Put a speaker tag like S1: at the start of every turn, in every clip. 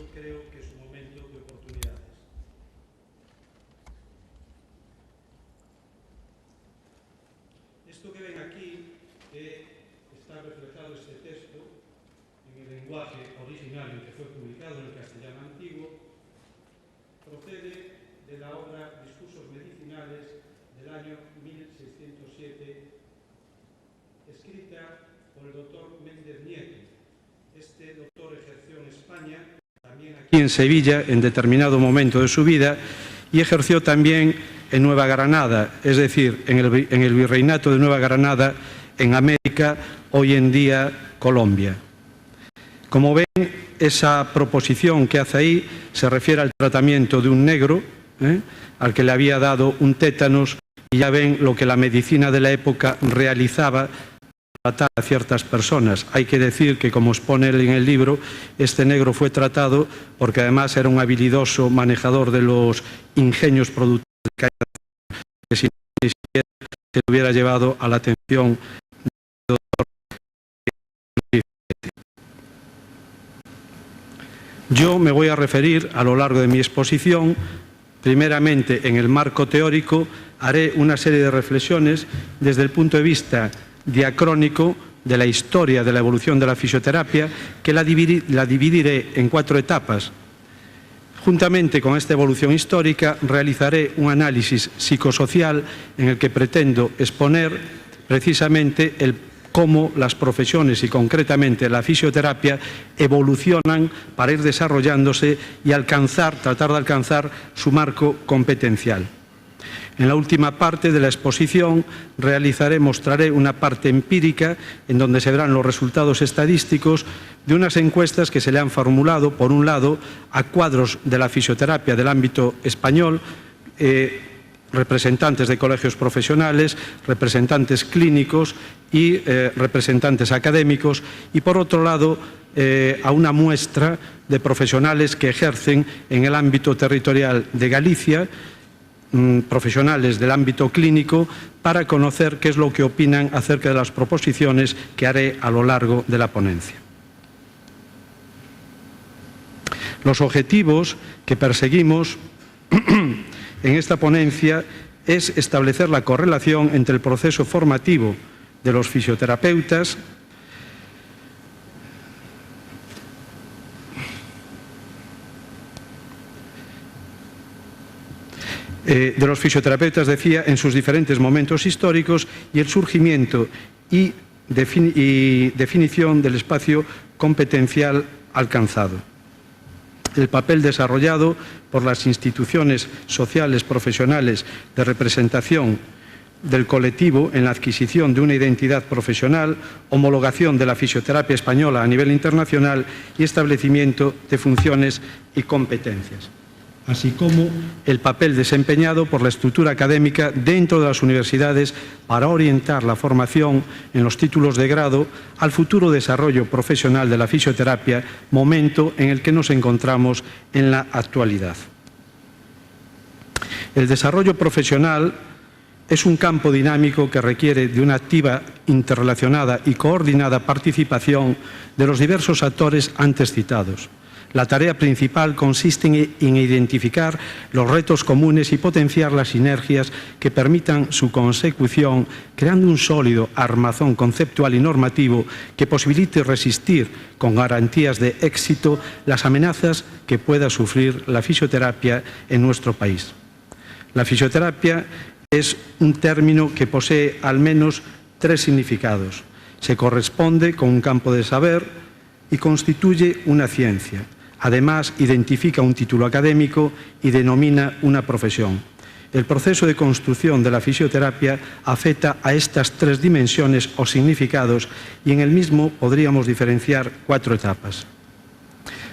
S1: tanto creo que es un momento de oportunidades. Esto que ven aquí, que está reflejado este texto en el lenguaje originario que fue publicado en el castellano antiguo, procede de la obra Discursos medicinales del año 1607, escrita por el doctor Méndez Nieto. Este doctor ejerció en España, también aquí en Sevilla, en determinado momento de su vida, y ejerció también en Nueva Granada, es decir, en el Virreinato de Nueva Granada, en América, hoy en día Colombia. Como ven, esa proposición que hace ahí se refiere al tratamiento de un negro, al que le había dado un tétanos, y ya ven lo que la medicina de la época realizaba para tratar a ciertas personas. Hay que decir que, como expone él en el libro, este negro fue tratado porque además era un habilidoso manejador de los ingenios productivos de caña, que si no, ni siquiera se le hubiera llevado a la atención del doctor. Yo me voy a referir a lo largo de mi exposición, primeramente en el marco teórico, haré una serie de reflexiones desde el punto de vista diacrónico de la historia de la evolución de la fisioterapia, que la dividiré en 4 etapas. Juntamente con esta evolución histórica realizaré un análisis psicosocial en el que pretendo exponer precisamente cómo las profesiones y concretamente la fisioterapia evolucionan para ir desarrollándose y tratar de alcanzar su marco competencial. En la última parte de la exposición mostraré una parte empírica en donde se verán los resultados estadísticos de unas encuestas que se le han formulado, por un lado, a cuadros de la fisioterapia del ámbito español, representantes de colegios profesionales, representantes clínicos y representantes académicos, y por otro lado a una muestra de profesionales que ejercen en el ámbito territorial de Galicia, profesionales del ámbito clínico, para conocer qué es lo que opinan acerca de las proposiciones que haré a lo largo de la ponencia. Los objetivos que perseguimos en esta ponencia es establecer la correlación entre el proceso formativo de los fisioterapeutas decía, en sus diferentes momentos históricos, y el surgimiento y definición del espacio competencial alcanzado. El papel desarrollado por las instituciones sociales profesionales de representación del colectivo en la adquisición de una identidad profesional, homologación de la fisioterapia española a nivel internacional y establecimiento de funciones y competencias, así como el papel desempeñado por la estructura académica dentro de las universidades para orientar la formación en los títulos de grado al futuro desarrollo profesional de la fisioterapia, momento en el que nos encontramos en la actualidad. El desarrollo profesional es un campo dinámico que requiere de una activa, interrelacionada y coordinada participación de los diversos actores antes citados. La tarea principal consiste en identificar los retos comunes y potenciar las sinergias que permitan su consecución, creando un sólido armazón conceptual y normativo que posibilite resistir con garantías de éxito las amenazas que pueda sufrir la fisioterapia en nuestro país. La fisioterapia es un término que posee al menos 3 significados. Se corresponde con un campo de saber y constituye una ciencia. Además, identifica un título académico y denomina una profesión. El proceso de construcción de la fisioterapia afecta a estas 3 dimensiones o significados, y en el mismo podríamos diferenciar 4 etapas.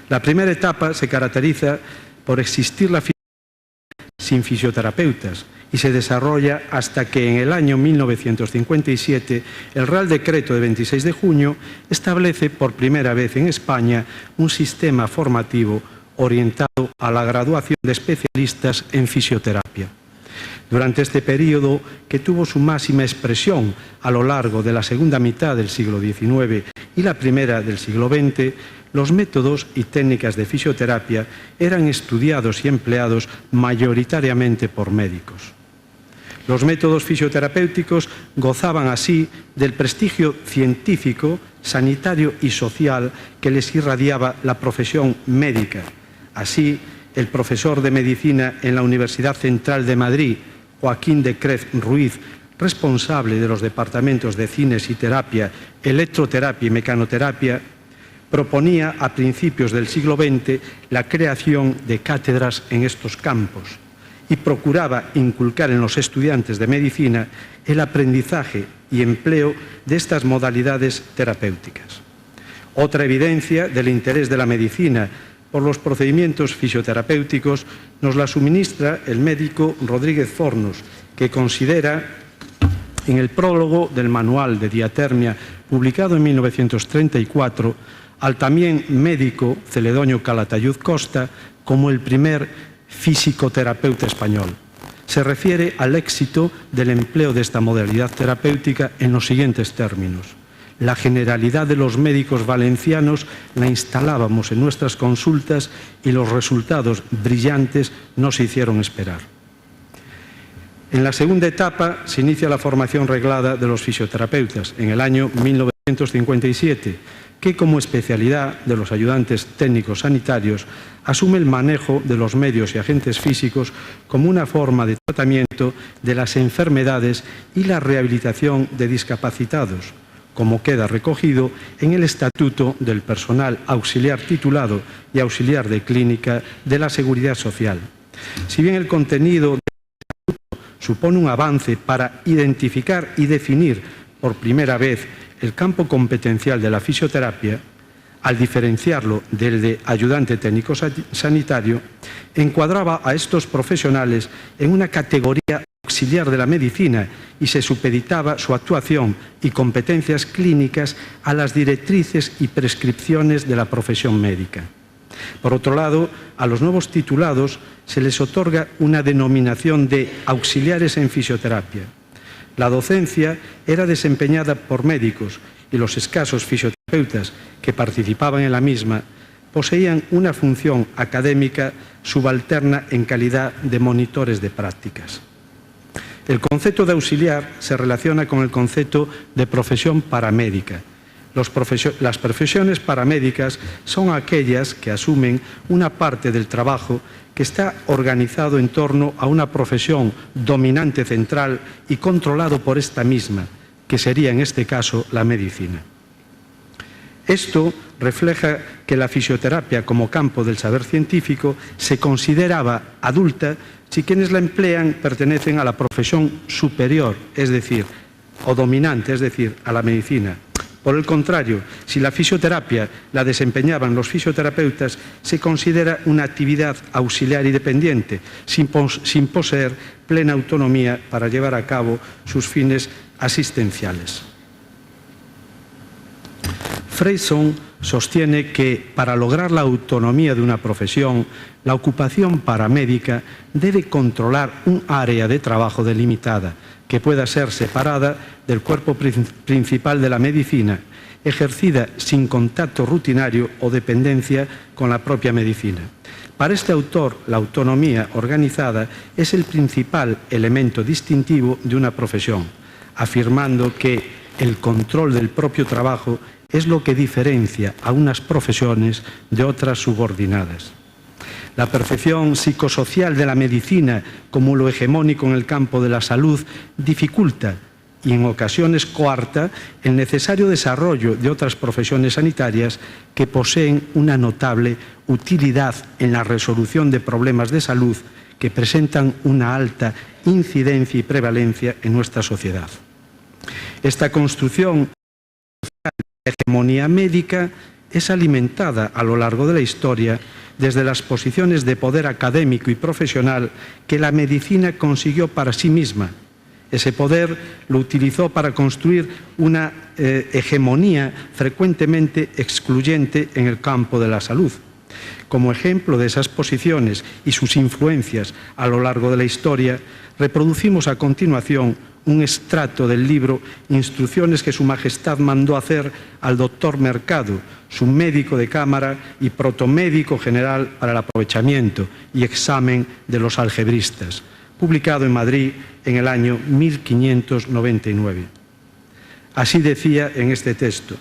S1: La primera etapa se caracteriza por existir la fisioterapia sin fisioterapeutas y se desarrolla hasta que en el año 1957 el Real Decreto de 26 de junio establece por primera vez en España un sistema formativo orientado a la graduación de especialistas en fisioterapia. Durante este periodo, que tuvo su máxima expresión a lo largo de la segunda mitad del siglo XIX y la primera del siglo XX, los métodos y técnicas de fisioterapia eran estudiados y empleados mayoritariamente por médicos. Los métodos fisioterapéuticos gozaban así del prestigio científico, sanitario y social que les irradiaba la profesión médica. Así, el profesor de Medicina en la Universidad Central de Madrid, Joaquín de Crez Ruiz, responsable de los departamentos de cinesiterapia, electroterapia y mecanoterapia, proponía a principios del siglo XX la creación de cátedras en estos campos y procuraba inculcar en los estudiantes de medicina el aprendizaje y empleo de estas modalidades terapéuticas. Otra evidencia del interés de la medicina por los procedimientos fisioterapéuticos nos la suministra el médico Rodríguez Fornos, que considera en el prólogo del Manual de Diatermia, publicado en 1934, al también médico Celedonio Calatayud Costa como el primer fisicoterapeuta español. Se refiere al éxito del empleo de esta modalidad terapéutica en los siguientes términos. La generalidad de los médicos valencianos la instalábamos en nuestras consultas y los resultados brillantes no se hicieron esperar. En la segunda etapa se inicia la formación reglada de los fisioterapeutas en el año 1957, que como especialidad de los ayudantes técnicos sanitarios asume el manejo de los medios y agentes físicos como una forma de tratamiento de las enfermedades y la rehabilitación de discapacitados, como queda recogido en el Estatuto del Personal Auxiliar Titulado y Auxiliar de Clínica de la Seguridad Social. Si bien el contenido del Estatuto supone un avance para identificar y definir por primera vez el campo competencial de la fisioterapia, al diferenciarlo del de ayudante técnico sanitario, encuadraba a estos profesionales en una categoría auxiliar de la medicina y se supeditaba su actuación y competencias clínicas a las directrices y prescripciones de la profesión médica. Por otro lado, a los nuevos titulados se les otorga una denominación de auxiliares en fisioterapia. La docencia era desempeñada por médicos y los escasos fisioterapeutas que participaban en la misma poseían una función académica subalterna en calidad de monitores de prácticas. El concepto de auxiliar se relaciona con el concepto de profesión paramédica. Las profesiones paramédicas son aquellas que asumen una parte del trabajo que está organizado en torno a una profesión dominante central y controlado por esta misma, que sería en este caso la medicina. Esto refleja que la fisioterapia como campo del saber científico se consideraba adulta si quienes la emplean pertenecen a la profesión superior, es decir, o dominante, es decir, a la medicina. Por el contrario, si la fisioterapia la desempeñaban los fisioterapeutas, se considera una actividad auxiliar y dependiente, sin poseer plena autonomía para llevar a cabo sus fines asistenciales. Freyson sostiene que para lograr la autonomía de una profesión, la ocupación paramédica debe controlar un área de trabajo delimitada, que pueda ser separada del cuerpo principal de la medicina, ejercida sin contacto rutinario o dependencia con la propia medicina. Para este autor, la autonomía organizada es el principal elemento distintivo de una profesión, afirmando que el control del propio trabajo es lo que diferencia a unas profesiones de otras subordinadas. La percepción psicosocial de la medicina como lo hegemónico en el campo de la salud dificulta y en ocasiones coarta el necesario desarrollo de otras profesiones sanitarias que poseen una notable utilidad en la resolución de problemas de salud que presentan una alta incidencia y prevalencia en nuestra sociedad. Esta construcción de hegemonía médica es alimentada a lo largo de la historia desde las posiciones de poder académico y profesional que la medicina consiguió para sí misma. Ese poder lo utilizó para construir una hegemonía frecuentemente excluyente en el campo de la salud. Como ejemplo de esas posiciones y sus influencias a lo largo de la historia, reproducimos a continuación un extracto del libro Instrucciones que Su Majestad mandó hacer al doctor Mercado, su médico de cámara y protomédico general para el aprovechamiento y examen de los algebristas, publicado en Madrid en el año 1599. Así decía en este texto: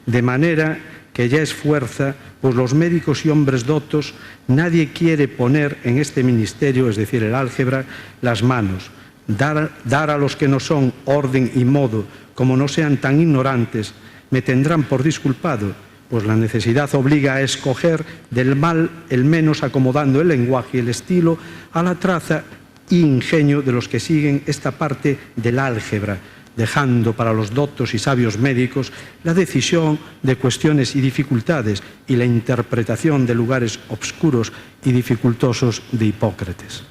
S1: de manera que ya es fuerza, pues los médicos y hombres dotos, nadie quiere poner en este ministerio, es decir, el álgebra, las manos, dar a los que no son orden y modo, como no sean tan ignorantes, me tendrán por disculpado, pues la necesidad obliga a escoger del mal el menos, acomodando el lenguaje y el estilo a la traza y ingenio de los que siguen esta parte del álgebra, dejando para los doctos y sabios médicos la decisión de cuestiones y dificultades y la interpretación de lugares obscuros y dificultosos de Hipócrates.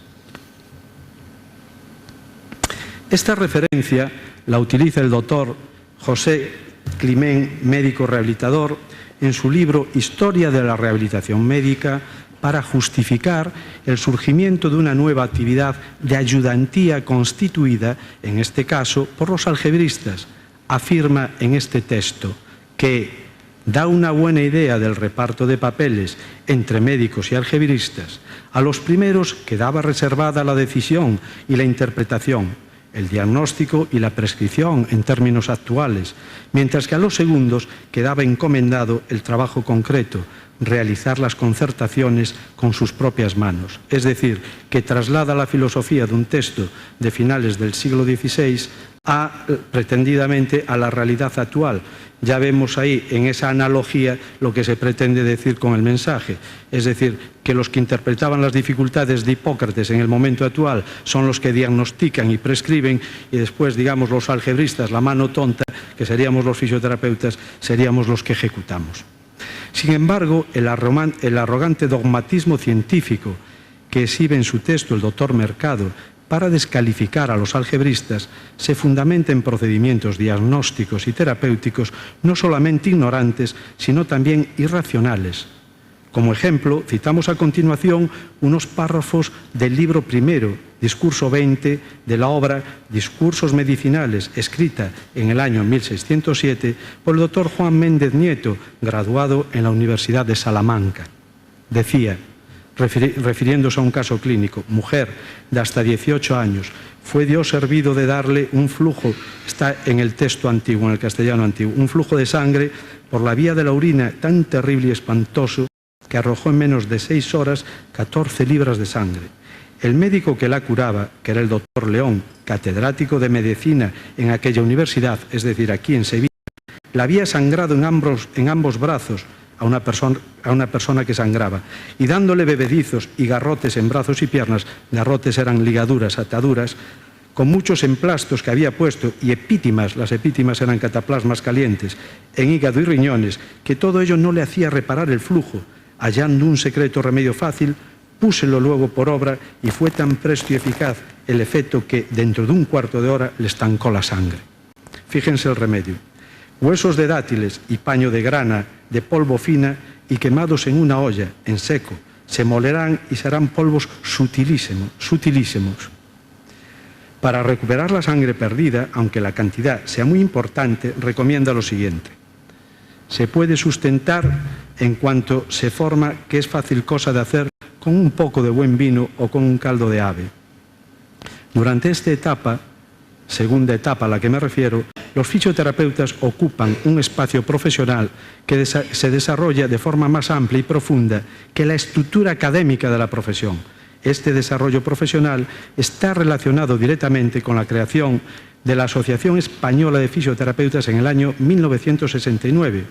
S1: Esta referencia la utiliza el doctor José Climent, médico rehabilitador, en su libro Historia de la Rehabilitación Médica, para justificar el surgimiento de una nueva actividad de ayudantía constituida, en este caso, por los algebristas. Afirma en este texto que da una buena idea del reparto de papeles entre médicos y algebristas. A los primeros quedaba reservada la decisión y la interpretación, el diagnóstico y la prescripción en términos actuales, mientras que a los segundos quedaba encomendado el trabajo concreto, realizar las concertaciones con sus propias manos. Es decir, que traslada la filosofía de un texto de finales del siglo XVI pretendidamente a la realidad actual. Ya vemos ahí en esa analogía lo que se pretende decir con el mensaje. Es decir, que los que interpretaban las dificultades de Hipócrates en el momento actual son los que diagnostican y prescriben, y después, digamos, los algebristas, la mano tonta, que seríamos los fisioterapeutas, seríamos los que ejecutamos. Sin embargo, el arrogante dogmatismo científico que exhibe en su texto el doctor Mercado para descalificar a los algebristas se fundamenta en procedimientos diagnósticos y terapéuticos no solamente ignorantes, sino también irracionales. Como ejemplo, citamos a continuación unos párrafos del libro primero, discurso 20, de la obra Discursos medicinales, escrita en el año 1607 por el doctor Juan Méndez Nieto, graduado en la Universidad de Salamanca. Decía, refiriéndose a un caso clínico: mujer de hasta 18 años, fue Dios servido de darle un flujo, está en el texto antiguo, en el castellano antiguo, un flujo de sangre por la vía de la orina tan terrible y espantoso que arrojó en menos de 6 horas 14 libras de sangre. El médico que la curaba, que era el doctor León, catedrático de medicina en aquella universidad, es decir, aquí en Sevilla, la había sangrado en ambos brazos a una persona que sangraba, y dándole bebedizos y garrotes en brazos y piernas, garrotes eran ligaduras, ataduras, con muchos emplastos que había puesto, y epítimas, las epítimas eran cataplasmas calientes, en hígado y riñones, que todo ello no le hacía reparar el flujo. Hallando un secreto remedio fácil, púselo luego por obra, y fue tan presto y eficaz el efecto que dentro de un cuarto de hora le estancó la sangre. Fíjense el remedio: huesos de dátiles y paño de grana de polvo fina y quemados en una olla, en seco, se molerán y serán polvos sutilísimos. Para recuperar la sangre perdida, aunque la cantidad sea muy importante, recomienda lo siguiente: se puede sustentar en cuanto se forma que es fácil cosa de hacer con un poco de buen vino o con un caldo de ave. Durante esta etapa, segunda etapa a la que me refiero, los fisioterapeutas ocupan un espacio profesional que se desarrolla de forma más amplia y profunda que la estructura académica de la profesión. Este desarrollo profesional está relacionado directamente con la creación de la Asociación Española de Fisioterapeutas en el año 1969,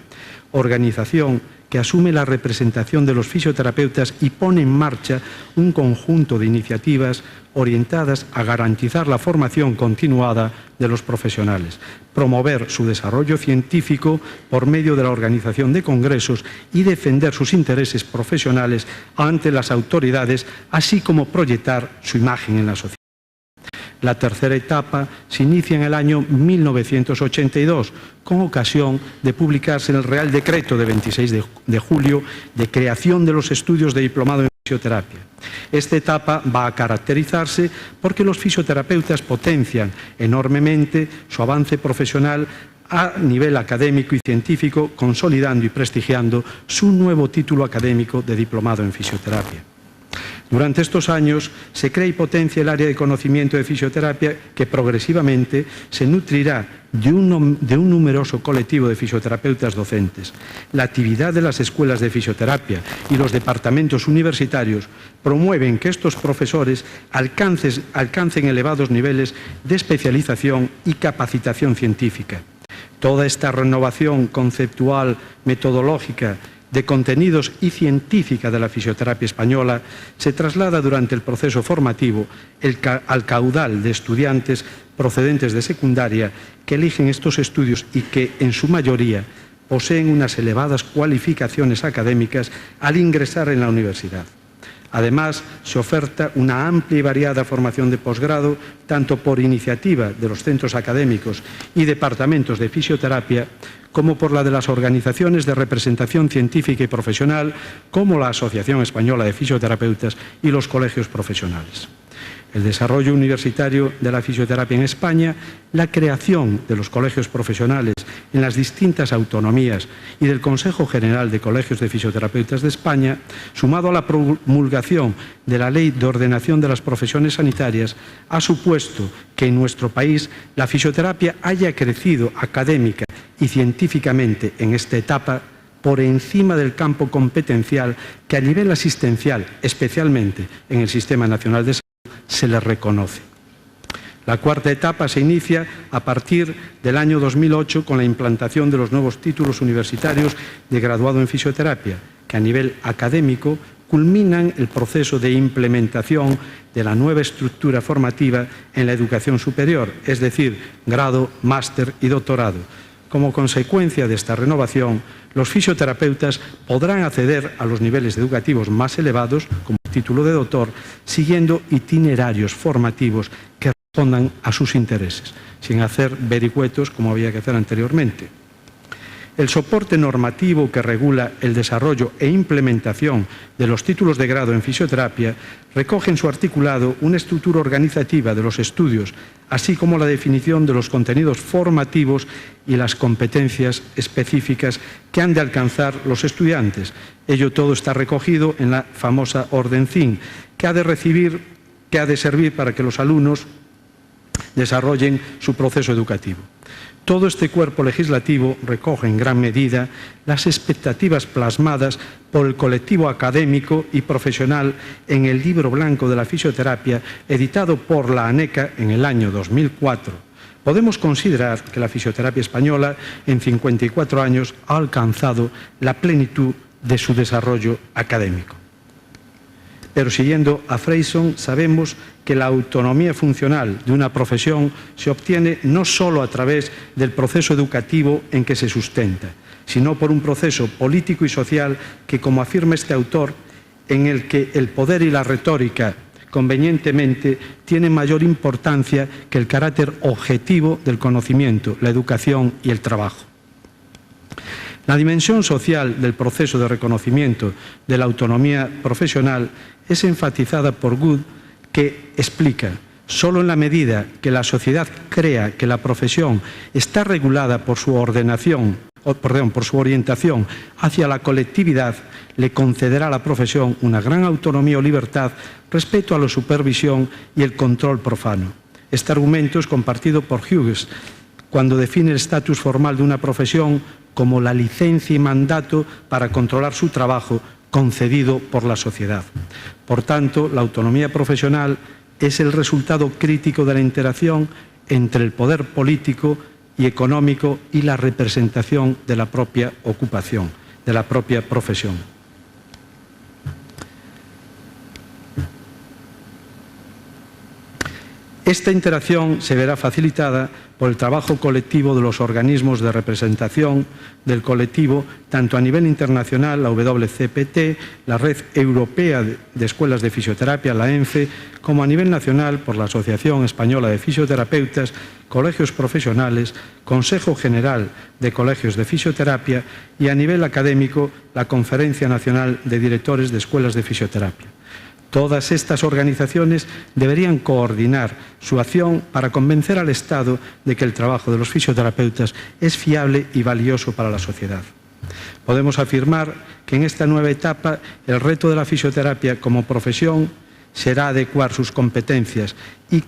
S1: organización que asume la representación de los fisioterapeutas y pone en marcha un conjunto de iniciativas orientadas a garantizar la formación continuada de los profesionales, promover su desarrollo científico por medio de la organización de congresos y defender sus intereses profesionales ante las autoridades, así como proyectar su imagen en la sociedad. La tercera etapa se inicia en el año 1982, con ocasión de publicarse el Real Decreto de 26 de julio de creación de los estudios de diplomado en fisioterapia. Esta etapa va a caracterizarse porque los fisioterapeutas potencian enormemente su avance profesional a nivel académico y científico, consolidando y prestigiando su nuevo título académico de diplomado en fisioterapia. Durante estos años se crea y potencia el área de conocimiento de fisioterapia que progresivamente se nutrirá de un numeroso colectivo de fisioterapeutas docentes. La actividad de las escuelas de fisioterapia y los departamentos universitarios promueven que estos profesores alcancen elevados niveles de especialización y capacitación científica. Toda esta renovación conceptual, metodológica, de contenidos y científica de la fisioterapia española se traslada durante el proceso formativo al caudal de estudiantes procedentes de secundaria que eligen estos estudios y que, en su mayoría, poseen unas elevadas cualificaciones académicas al ingresar en la universidad. Además, se oferta una amplia y variada formación de posgrado, tanto por iniciativa de los centros académicos y departamentos de fisioterapia, como por la de las organizaciones de representación científica y profesional, como la Asociación Española de Fisioterapeutas y los colegios profesionales. El desarrollo universitario de la fisioterapia en España, la creación de los colegios profesionales en las distintas autonomías y del Consejo General de Colegios de Fisioterapeutas de España, sumado a la promulgación de la Ley de Ordenación de las Profesiones Sanitarias, ha supuesto que en nuestro país la fisioterapia haya crecido académica y científicamente en esta etapa por encima del campo competencial que a nivel asistencial, especialmente en el Sistema Nacional de Salud, se le reconoce. La cuarta etapa se inicia a partir del año 2008 con la implantación de los nuevos títulos universitarios de graduado en fisioterapia, que a nivel académico culminan el proceso de implementación de la nueva estructura formativa en la educación superior, es decir, grado, máster y doctorado. Como consecuencia de esta renovación, los fisioterapeutas podrán acceder a los niveles educativos más elevados, como el título de doctor, siguiendo itinerarios formativos que respondan a sus intereses, sin hacer vericuetos como había que hacer anteriormente. El soporte normativo que regula el desarrollo e implementación de los títulos de grado en fisioterapia recoge en su articulado una estructura organizativa de los estudios, así como la definición de los contenidos formativos y las competencias específicas que han de alcanzar los estudiantes. Ello todo está recogido en la famosa Orden CIN, que ha de servir para que los alumnos desarrollen su proceso educativo. Todo este cuerpo legislativo recoge en gran medida las expectativas plasmadas por el colectivo académico y profesional en el Libro Blanco de la Fisioterapia, editado por la ANECA en el año 2004. Podemos considerar que la fisioterapia española en 54 años ha alcanzado la plenitud de su desarrollo académico. Pero siguiendo a Freyson, sabemos que la autonomía funcional de una profesión se obtiene no solo a través del proceso educativo en que se sustenta, sino por un proceso político y social que, como afirma este autor, en el que el poder y la retórica convenientemente tienen mayor importancia que el carácter objetivo del conocimiento, la educación y el trabajo. La dimensión social del proceso de reconocimiento de la autonomía profesional es enfatizada por Good, que explica: solo en la medida que la sociedad crea que la profesión está regulada por su orientación hacia la colectividad, le concederá a la profesión una gran autonomía o libertad respecto a la supervisión y el control profano. Este argumento es compartido por Hughes cuando define el estatus formal de una profesión como la licencia y mandato para controlar su trabajo concedido por la sociedad. Por tanto, la autonomía profesional es el resultado crítico de la interacción entre el poder político y económico y la representación de la propia ocupación, de la propia profesión. Esta interacción se verá facilitada por el trabajo colectivo de los organismos de representación del colectivo, tanto a nivel internacional, la WCPT, la Red Europea de Escuelas de Fisioterapia, la ENFE, como a nivel nacional por la Asociación Española de Fisioterapeutas, colegios profesionales, Consejo General de Colegios de Fisioterapia y a nivel académico la Conferencia Nacional de Directores de Escuelas de Fisioterapia. Todas estas organizaciones deberían coordinar su acción para convencer al Estado de que el trabajo de los fisioterapeutas es fiable y valioso para la sociedad. Podemos afirmar que en esta nueva etapa el reto de la fisioterapia como profesión será adecuar sus competencias y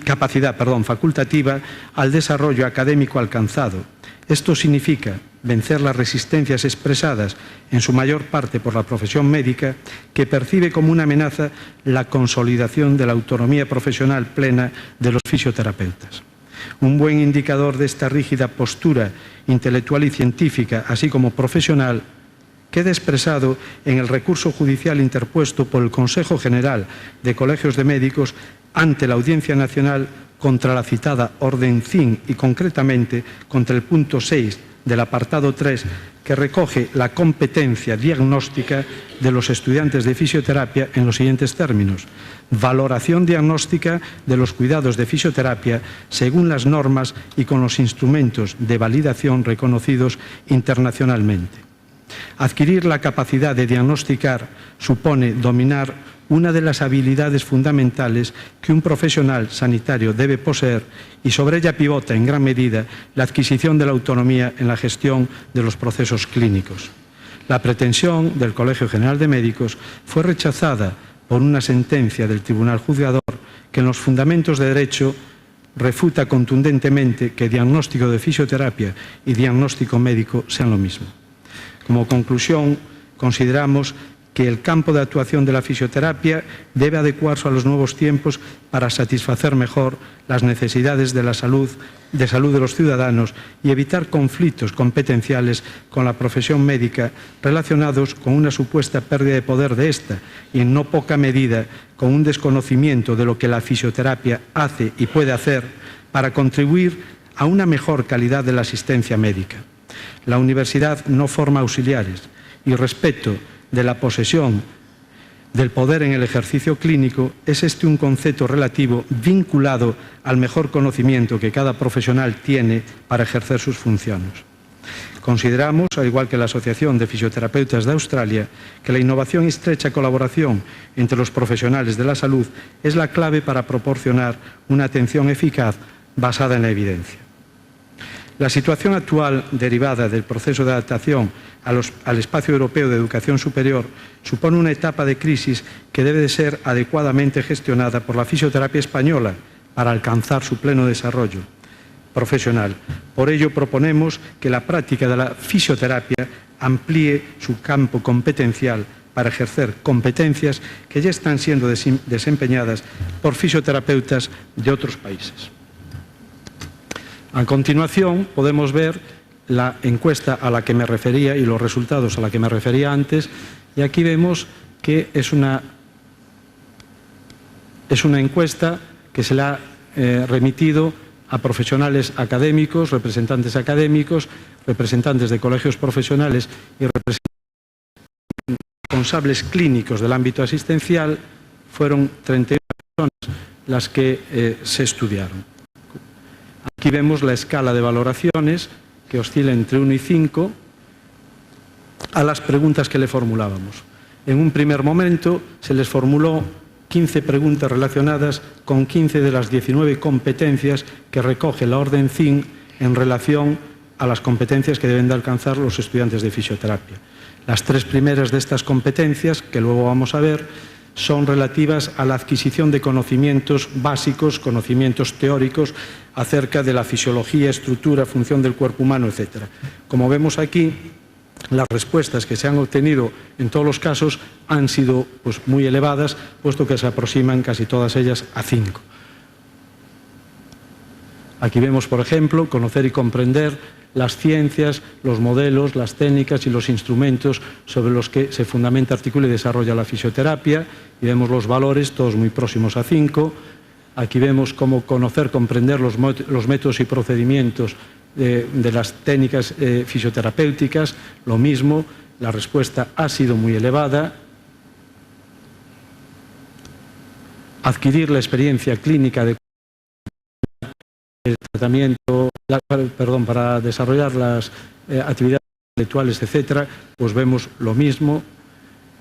S1: capacidad facultativa al desarrollo académico alcanzado. Esto significa vencer las resistencias expresadas en su mayor parte por la profesión médica, que percibe como una amenaza la consolidación de la autonomía profesional plena de los fisioterapeutas. Un buen indicador de esta rígida postura intelectual y científica, así como profesional, queda expresado en el recurso judicial interpuesto por el Consejo General de Colegios de Médicos ante la Audiencia Nacional contra la citada Orden CIN y concretamente contra el punto 6 del apartado 3 que recoge la competencia diagnóstica de los estudiantes de fisioterapia en los siguientes términos: valoración diagnóstica de los cuidados de fisioterapia según las normas y con los instrumentos de validación reconocidos internacionalmente. Adquirir la capacidad de diagnosticar supone dominar una de las habilidades fundamentales que un profesional sanitario debe poseer y sobre ella pivota en gran medida la adquisición de la autonomía en la gestión de los procesos clínicos. La pretensión del Colegio General de Médicos fue rechazada por una sentencia del Tribunal Juzgador que en los fundamentos de derecho refuta contundentemente que diagnóstico de fisioterapia y diagnóstico médico sean lo mismo. Como conclusión, consideramos que el campo de actuación de la fisioterapia debe adecuarse a los nuevos tiempos para satisfacer mejor las necesidades de salud de los ciudadanos y evitar conflictos competenciales con la profesión médica relacionados con una supuesta pérdida de poder de ésta y en no poca medida con un desconocimiento de lo que la fisioterapia hace y puede hacer para contribuir a una mejor calidad de la asistencia médica. La universidad no forma auxiliares y respeto de la posesión del poder en el ejercicio clínico es este un concepto relativo vinculado al mejor conocimiento que cada profesional tiene para ejercer sus funciones. Consideramos, al igual que la Asociación de Fisioterapeutas de Australia, que la innovación y estrecha colaboración entre los profesionales de la salud es la clave para proporcionar una atención eficaz basada en la evidencia. La situación actual, derivada del proceso de adaptación al espacio europeo de educación superior, supone una etapa de crisis que debe de ser adecuadamente gestionada por la fisioterapia española para alcanzar su pleno desarrollo profesional. Por ello, proponemos que la práctica de la fisioterapia amplíe su campo competencial para ejercer competencias que ya están siendo desempeñadas por fisioterapeutas de otros países. A continuación, podemos ver la encuesta a la que me refería y los resultados a la que me refería antes, y aquí vemos que es una encuesta que se le ha remitido a profesionales académicos, representantes de colegios profesionales y responsables clínicos del ámbito asistencial. Fueron 31 personas las que se estudiaron. Aquí vemos la escala de valoraciones que oscila entre 1 y 5 a las preguntas que le formulábamos. En un primer momento se les formuló 15 preguntas relacionadas con 15 de las 19 competencias que recoge la Orden CIN en relación a las competencias que deben de alcanzar los estudiantes de fisioterapia. Las 3 primeras de estas competencias, que luego vamos a ver, son relativas a la adquisición de conocimientos básicos, conocimientos teóricos acerca de la fisiología, estructura, función del cuerpo humano, etc. Como vemos aquí, las respuestas que se han obtenido en todos los casos han sido muy elevadas, puesto que se aproximan casi todas ellas a 5. Aquí vemos, por ejemplo, conocer y comprender las ciencias, los modelos, las técnicas y los instrumentos sobre los que se fundamenta, articula y desarrolla la fisioterapia, y vemos los valores, todos muy próximos a 5. Aquí vemos cómo conocer, comprender los métodos y procedimientos de las técnicas fisioterapéuticas. Lo mismo, la respuesta ha sido muy elevada. Adquirir la experiencia clínica de tratamiento, para desarrollar las actividades intelectuales, etcétera, pues vemos lo mismo.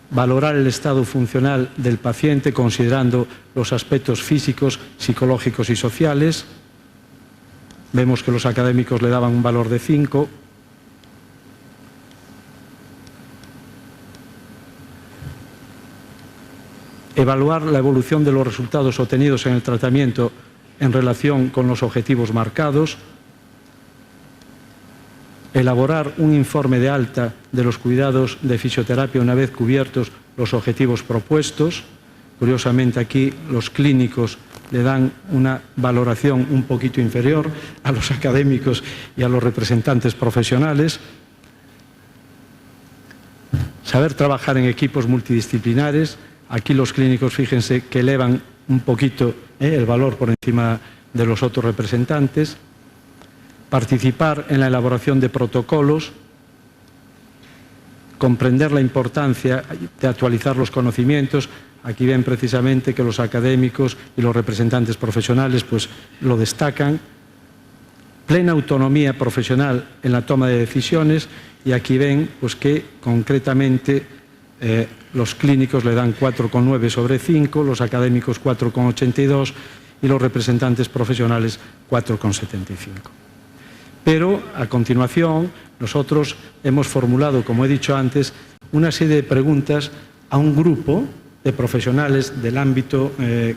S1: Valorar el estado funcional del paciente considerando los aspectos físicos, psicológicos y sociales. Vemos que los académicos le daban un valor de 5. Evaluar la evolución de los resultados obtenidos en el tratamiento en relación con los objetivos marcados. Elaborar un informe de alta de los cuidados de fisioterapia una vez cubiertos los objetivos propuestos. Curiosamente aquí los clínicos le dan una valoración un poquito inferior a los académicos y a los representantes profesionales. Saber trabajar en equipos multidisciplinares. Aquí los clínicos, fíjense, que elevan un poquito el valor por encima de los otros representantes. Participar en la elaboración de protocolos. Comprender la importancia de actualizar los conocimientos. Aquí ven precisamente que los académicos y los representantes profesionales pues lo destacan. Plena autonomía profesional en la toma de decisiones, y aquí ven pues que concretamente los clínicos le dan 4,9 sobre 5, los académicos 4,82 y los representantes profesionales 4,75. Pero a continuación nosotros hemos formulado, como he dicho antes, una serie de preguntas a un grupo de profesionales del ámbito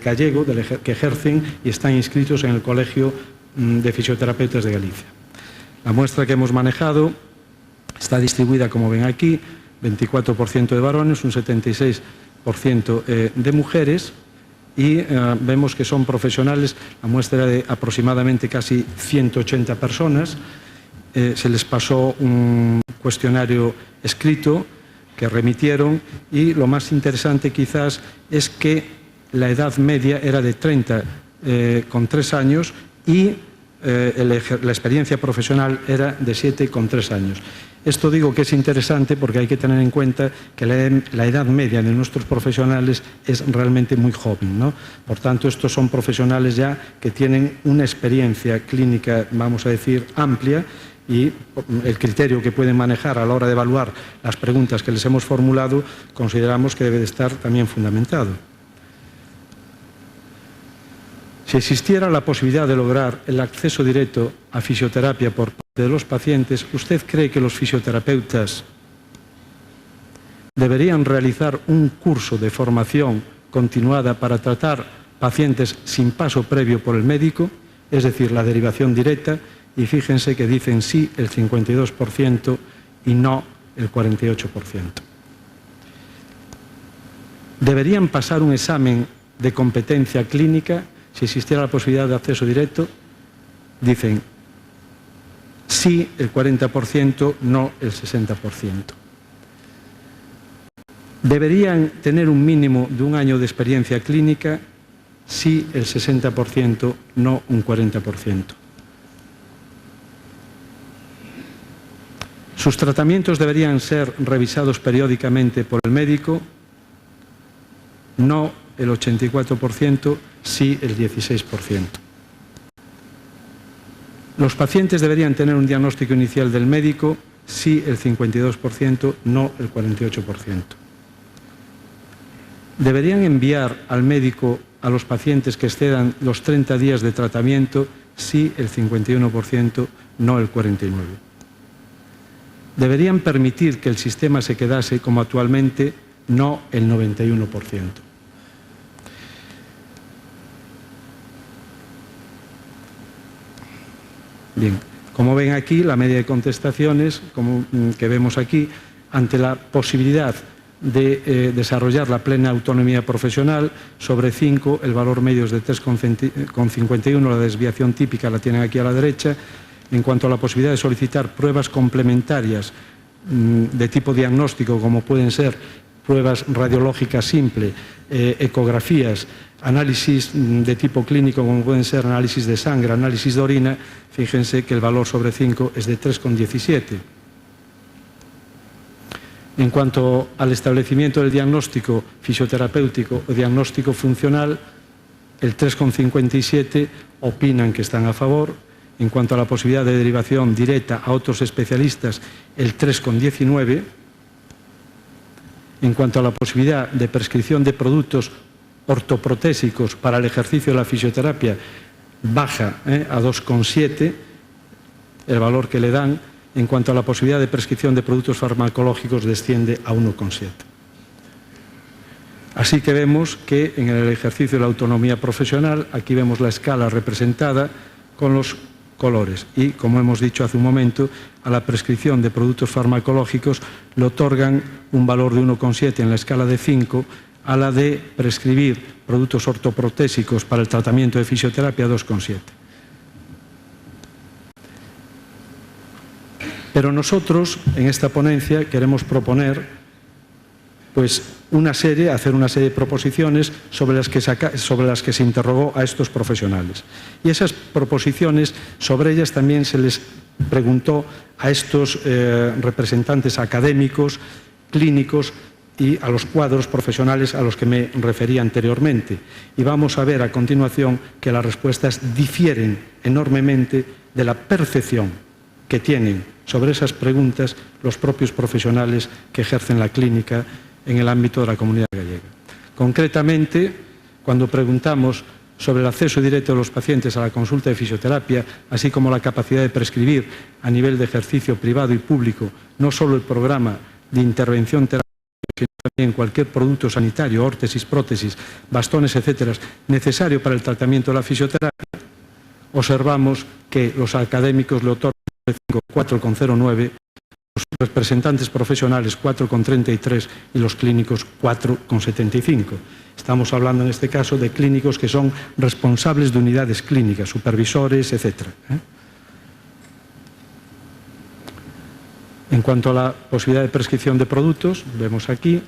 S1: gallego que ejercen y están inscritos en el Colegio de Fisioterapeutas de Galicia. La muestra que hemos manejado está distribuida, como ven aquí, 24% de varones, un 76% de mujeres, y vemos que son profesionales. La muestra era de aproximadamente casi 180 personas. Se les pasó un cuestionario escrito que remitieron, y lo más interesante quizás es que la edad media era de 30,3 años y la experiencia profesional era de 7,3 años. Esto digo que es interesante porque hay que tener en cuenta que la edad media de nuestros profesionales es realmente muy joven, ¿no? Por tanto, estos son profesionales ya que tienen una experiencia clínica, vamos a decir, amplia, y el criterio que pueden manejar a la hora de evaluar las preguntas que les hemos formulado consideramos que debe de estar también fundamentado. Si existiera la posibilidad de lograr el acceso directo a fisioterapia por parte de los pacientes, ¿usted cree que los fisioterapeutas deberían realizar un curso de formación continuada para tratar pacientes sin paso previo por el médico, es decir, la derivación directa? Y fíjense que dicen sí el 52% y no el 48%. ¿Deberían pasar un examen de competencia clínica si existiera la posibilidad de acceso directo? Dicen sí el 40%, no el 60%. ¿Deberían tener un mínimo de un año de experiencia clínica? Sí el 60%, no un 40%. ¿Sus tratamientos deberían ser revisados periódicamente por el médico? No el 84%, sí el 16%. ¿Los pacientes deberían tener un diagnóstico inicial del médico? Sí el 52%, no el 48%. ¿Deberían enviar al médico a los pacientes que excedan los 30 días de tratamiento? Sí el 51%, no el 49%. ¿Deberían permitir que el sistema se quedase como actualmente? No el 91%. Bien, como ven aquí, la media de contestaciones que vemos aquí, ante la posibilidad de desarrollar la plena autonomía profesional, sobre 5, el valor medio es de 3,51, la desviación típica la tienen aquí a la derecha. En cuanto a la posibilidad de solicitar pruebas complementarias de tipo diagnóstico, como pueden ser pruebas radiológicas simples, ecografías, análisis de tipo clínico como pueden ser análisis de sangre, análisis de orina, fíjense que el valor sobre 5 es de 3,17. En cuanto al establecimiento del diagnóstico fisioterapéutico o diagnóstico funcional, el 3,57 opinan que están a favor. En cuanto a la posibilidad de derivación directa a otros especialistas, el 3,19. En cuanto a la posibilidad de prescripción de productos ortoprotésicos para el ejercicio de la fisioterapia, baja a 2,7 el valor que le dan. En cuanto a la posibilidad de prescripción de productos farmacológicos, desciende a 1,7. Así que vemos que en el ejercicio de la autonomía profesional, aquí vemos la escala representada con los colores y, como hemos dicho hace un momento, a la prescripción de productos farmacológicos le otorgan un valor de 1,7 en la escala de 5, a la de prescribir productos ortoprotésicos para el tratamiento de fisioterapia 2,7. Pero nosotros, en esta ponencia, queremos proponer hacer una serie de proposiciones sobre las que se interrogó a estos profesionales. Y esas proposiciones, sobre ellas también se les preguntó a estos representantes académicos, clínicos y a los cuadros profesionales a los que me refería anteriormente. Y vamos a ver a continuación que las respuestas difieren enormemente de la percepción que tienen sobre esas preguntas los propios profesionales que ejercen la clínica en el ámbito de la comunidad gallega. Concretamente, cuando preguntamos sobre el acceso directo de los pacientes a la consulta de fisioterapia, así como la capacidad de prescribir a nivel de ejercicio privado y público, no solo el programa de intervención terapéutica, sino también cualquier producto sanitario, órtesis, prótesis, bastones, etcétera, necesario para el tratamiento de la fisioterapia, observamos que los académicos le otorgan 4,09, los representantes profesionales 4,33 y los clínicos 4,75. Estamos hablando en este caso de clínicos que son responsables de unidades clínicas, supervisores, etc. En cuanto a la posibilidad de prescripción de productos, vemos aquí.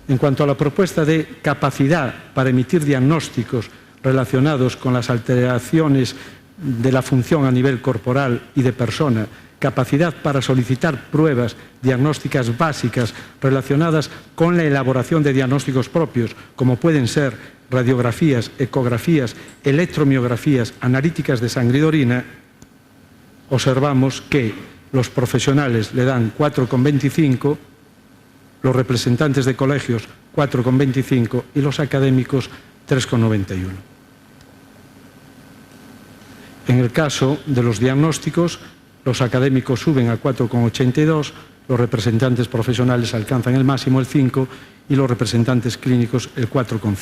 S1: En cuanto a la propuesta de capacidad para emitir diagnósticos relacionados con las alteraciones de la función a nivel corporal y de persona, capacidad para solicitar pruebas diagnósticas básicas relacionadas con la elaboración de diagnósticos propios, como pueden ser radiografías, ecografías, electromiografías, analíticas de sangre y de orina, observamos que los profesionales le dan 4,25, los representantes de colegios 4,25 y los académicos 3,91. En el caso de los diagnósticos, los académicos suben a 4,82, los representantes profesionales alcanzan el máximo, el 5, y los representantes clínicos el 4,5.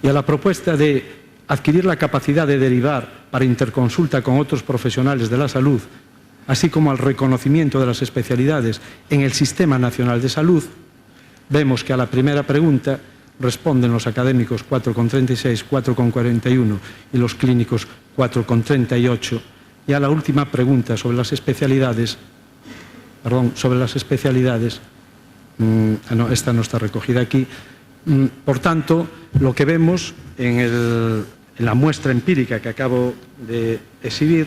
S1: Y a la propuesta de adquirir la capacidad de derivar para interconsulta con otros profesionales de la salud, así como al reconocimiento de las especialidades en el Sistema Nacional de Salud, vemos que a la primera pregunta responden los académicos 4,36, 4,41 y los clínicos 4,38. Y a la última pregunta sobre las especialidades, esta no está recogida aquí. Por tanto, lo que vemos en la muestra empírica que acabo de exhibir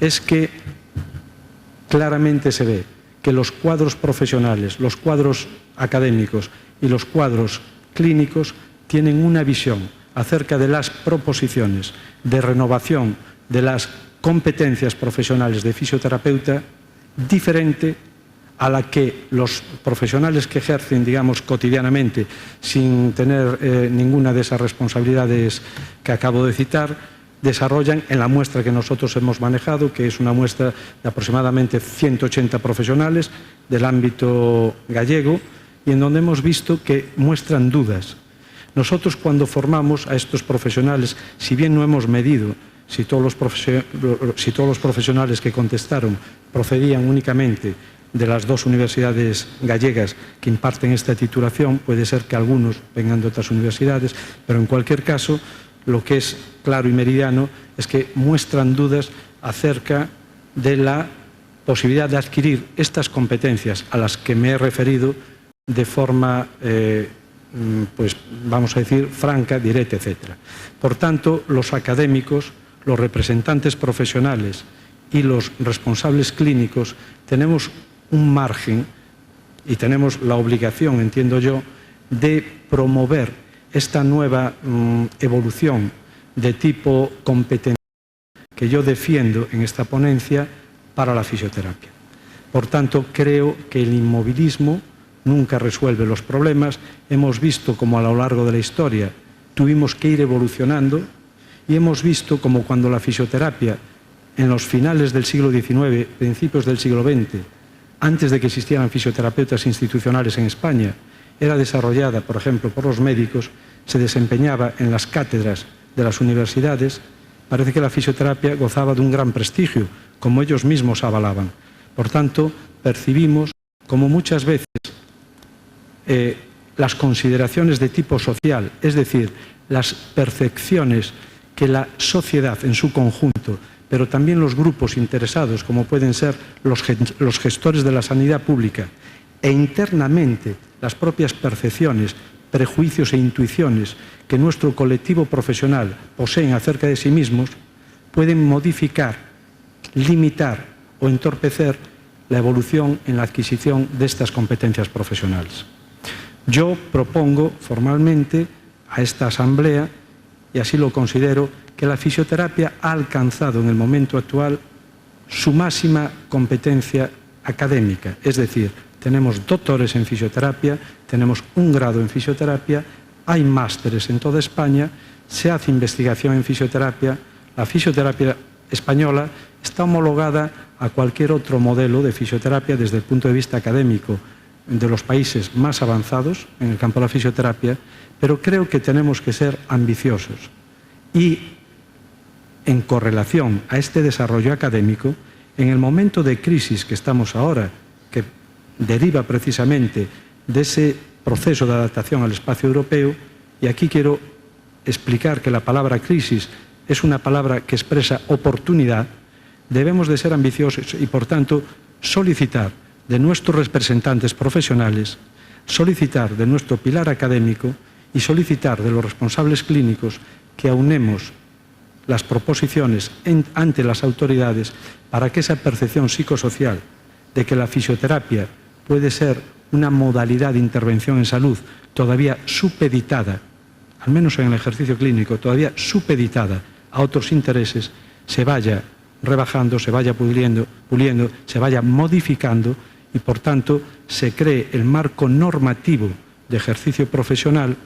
S1: es que claramente se ve que los cuadros profesionales, los cuadros académicos y los cuadros clínicos tienen una visión acerca de las proposiciones de renovación de las competencias profesionales de fisioterapeuta diferente a la que los profesionales que ejercen, digamos, cotidianamente, sin tener ninguna de esas responsabilidades que acabo de citar, desarrollan en la muestra que nosotros hemos manejado, que es una muestra de aproximadamente 180 profesionales del ámbito gallego, y en donde hemos visto que muestran dudas. Nosotros, cuando formamos a estos profesionales, si bien no hemos medido si todos los profesionales que contestaron procedían únicamente de las dos universidades gallegas que imparten esta titulación, puede ser que algunos vengan de otras universidades, pero en cualquier caso, lo que es claro y meridiano es que muestran dudas acerca de la posibilidad de adquirir estas competencias a las que me he referido de forma, pues vamos a decir, franca, directa, etc. Por tanto, los académicos, los representantes profesionales y los responsables clínicos tenemos un margen y tenemos la obligación, entiendo yo, de promover esta nueva evolución de tipo competencial que yo defiendo en esta ponencia para la fisioterapia. Por tanto, creo que el inmovilismo nunca resuelve los problemas. Hemos visto cómo a lo largo de la historia tuvimos que ir evolucionando y hemos visto cómo cuando la fisioterapia en los finales del siglo XIX, principios del siglo XX, antes de que existieran fisioterapeutas institucionales en España, era desarrollada, por ejemplo, por los médicos, se desempeñaba en las cátedras de las universidades. Parece que la fisioterapia gozaba de un gran prestigio, como ellos mismos avalaban. Por tanto, percibimos como muchas veces las consideraciones de tipo social, es decir, las percepciones que la sociedad en su conjunto, pero también los grupos interesados, como pueden ser los gestores de la sanidad pública, e internamente las propias percepciones, prejuicios e intuiciones que nuestro colectivo profesional poseen acerca de sí mismos, pueden modificar, limitar o entorpecer la evolución en la adquisición de estas competencias profesionales. Yo propongo formalmente a esta asamblea, y así lo considero, que la fisioterapia ha alcanzado en el momento actual su máxima competencia académica, es decir, tenemos doctores en fisioterapia, tenemos un grado en fisioterapia, hay másteres en toda España, se hace investigación en fisioterapia, la fisioterapia española está homologada a cualquier otro modelo de fisioterapia desde el punto de vista académico de los países más avanzados en el campo de la fisioterapia, pero creo que tenemos que ser ambiciosos y en correlación a este desarrollo académico, en el momento de crisis que estamos ahora, que deriva precisamente de ese proceso de adaptación al espacio europeo, y aquí quiero explicar que la palabra crisis es una palabra que expresa oportunidad, debemos de ser ambiciosos y, por tanto, solicitar de nuestros representantes profesionales, solicitar de nuestro pilar académico y solicitar de los responsables clínicos que aunemos las proposiciones ante las autoridades para que esa percepción psicosocial de que la fisioterapia puede ser una modalidad de intervención en salud todavía supeditada, al menos en el ejercicio clínico, todavía supeditada a otros intereses, se vaya rebajando, se vaya puliendo, se vaya modificando y, por tanto, se cree el marco normativo de ejercicio profesional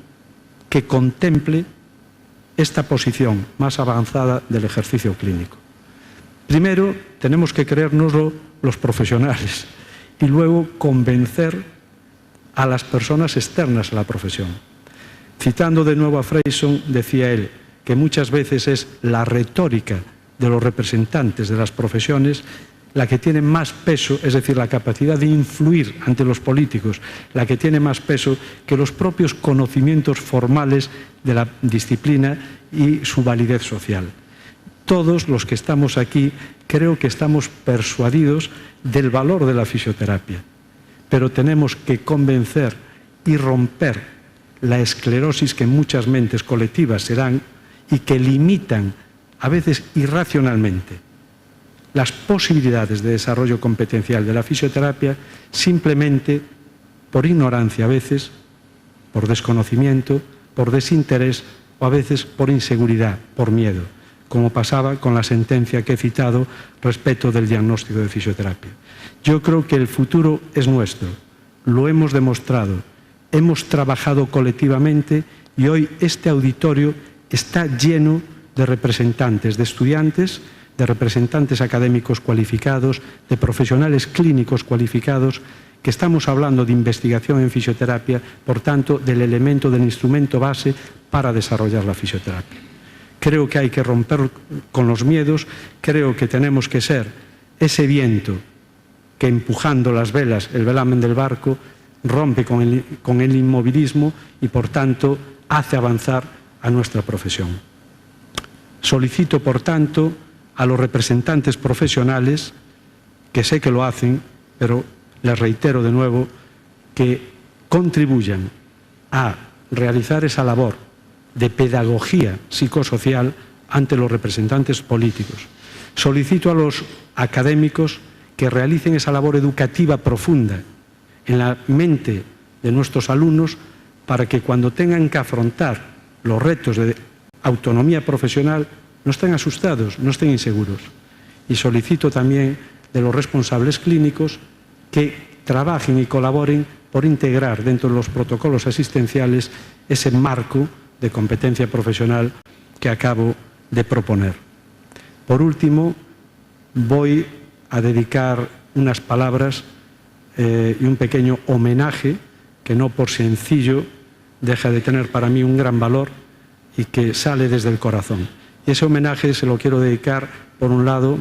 S1: que contemple esta posición más avanzada del ejercicio clínico. Primero, tenemos que creérnoslo los profesionales y luego convencer a las personas externas a la profesión. Citando de nuevo a Freyson, decía él que muchas veces es la retórica de los representantes de las profesiones la que tiene más peso, es decir, la capacidad de influir ante los políticos, la que tiene más peso que los propios conocimientos formales de la disciplina y su validez social. Todos los que estamos aquí creo que estamos persuadidos del valor de la fisioterapia, pero tenemos que convencer y romper la esclerosis que en muchas mentes colectivas se dan y que limitan, a veces irracionalmente, las posibilidades de desarrollo competencial de la fisioterapia simplemente por ignorancia a veces, por desconocimiento, por desinterés o a veces por inseguridad, por miedo, como pasaba con la sentencia que he citado respecto del diagnóstico de fisioterapia. Yo creo que el futuro es nuestro, lo hemos demostrado, hemos trabajado colectivamente y hoy este auditorio está lleno de representantes, de estudiantes, de representantes académicos cualificados, de profesionales clínicos cualificados, que estamos hablando de investigación en fisioterapia, por tanto, del elemento, del instrumento base para desarrollar la fisioterapia. Creo que hay que romper con los miedos, creo que tenemos que ser ese viento que empujando las velas, el velamen del barco, rompe con el inmovilismo y, por tanto, hace avanzar a nuestra profesión. Solicito, por tanto, a los representantes profesionales, que sé que lo hacen, pero les reitero de nuevo que contribuyan a realizar esa labor de pedagogía psicosocial ante los representantes políticos. Solicito a los académicos que realicen esa labor educativa profunda en la mente de nuestros alumnos para que cuando tengan que afrontar los retos de autonomía profesional no estén asustados, no estén inseguros. Y solicito también de los responsables clínicos que trabajen y colaboren por integrar dentro de los protocolos asistenciales ese marco de competencia profesional que acabo de proponer. Por último, voy a dedicar unas palabras y un pequeño homenaje que no por sencillo deja de tener para mí un gran valor y que sale desde el corazón. Y ese homenaje se lo quiero dedicar, por un lado,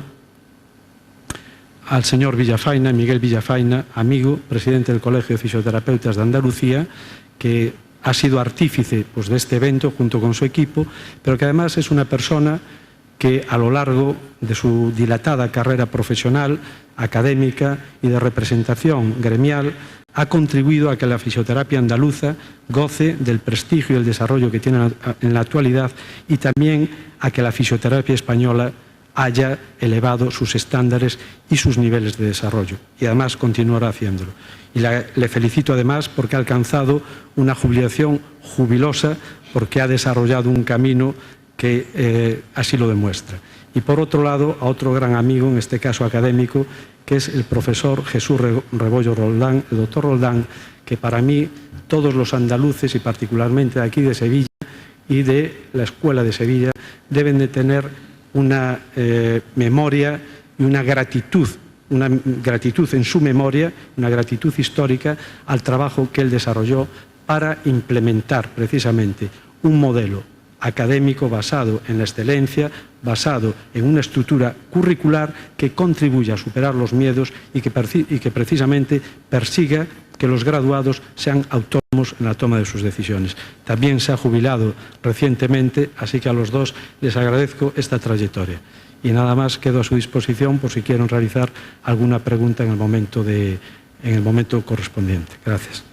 S1: al señor Villafaina, Miguel Villafaina, amigo, presidente del Colegio de Fisioterapeutas de Andalucía, que ha sido artífice pues, de este evento junto con su equipo, pero que además es una persona que a lo largo de su dilatada carrera profesional, académica y de representación gremial ha contribuido a que la fisioterapia andaluza goce del prestigio y el desarrollo que tiene en la actualidad y también a que la fisioterapia española haya elevado sus estándares y sus niveles de desarrollo. Y además continuará haciéndolo. Y le felicito además porque ha alcanzado una jubilación jubilosa, porque ha desarrollado un camino que así lo demuestra. Y por otro lado, a otro gran amigo, en este caso académico, que es el profesor Jesús Rebollo Roldán, el doctor Roldán, que para mí todos los andaluces y particularmente de aquí de Sevilla y de la Escuela de Sevilla deben de tener una memoria y una gratitud en su memoria, una gratitud histórica al trabajo que él desarrolló para implementar precisamente un modelo académico basado en la excelencia, basado en una estructura curricular que contribuya a superar los miedos y que precisamente persiga que los graduados sean autónomos en la toma de sus decisiones. También se ha jubilado recientemente, así que a los dos les agradezco esta trayectoria. Y nada más, quedo a su disposición por si quieren realizar alguna pregunta en el momento correspondiente. Gracias.